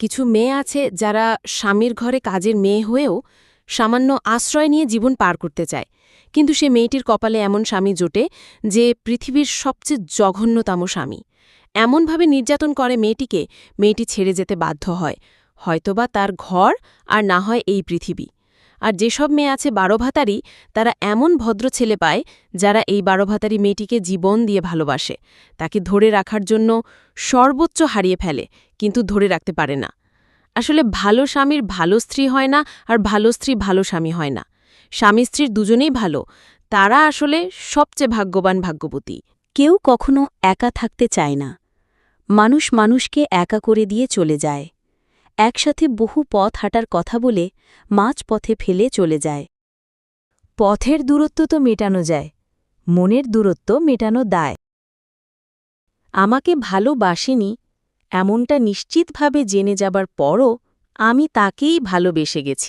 কিছু মেয়ে আছে যারা স্বামীর ঘরে কাজের মেয়ে হয়েও সামান্য আশ্রয় নিয়ে জীবন পার করতে চায়, কিন্তু সে মেয়েটির কপালে এমন স্বামী জোটে যে পৃথিবীর সবচেয়ে জঘন্যতম স্বামী। এমনভাবে নির্যাতন করে মেয়েটিকে, মেয়েটি ছেড়ে যেতে বাধ্য হয়, হয়তোবা তার ঘর আর না হয় এই পৃথিবী। আর যেসব মেয়ে আছে বারোভাতারি, তারা এমন ভদ্র ছেলে পায় যারা এই বারোভাতারি মেয়েটিকে জীবন দিয়ে ভালোবাসে, তাকে ধরে রাখার জন্য সর্বোচ্চ হারিয়ে ফেলে, কিন্তু ধরে রাখতে পারে না। আসলে ভালো স্বামীর ভালো স্ত্রী হয় না, আর ভালো স্ত্রী ভালো স্বামী হয় না। স্বামী স্ত্রীর দুজনেই ভালো, তারা আসলে সবচেয়ে ভাগ্যবান ভাগ্যবতী। কেউ কখনো একা থাকতে চায় না। মানুষ মানুষকে একা করে দিয়ে চলে যায়। একসাথে বহু পথ হাঁটার কথা বলে মাঝপথে ফেলে চলে যায়। পথের দূরত্ব তো মেটানো যায়, মনের দূরত্ব মেটানো দায়। আমাকে ভালোবাসেনি এমনটা নিশ্চিতভাবে জেনে যাবার পরও আমি তাকেই ভালোবেসে গেছি।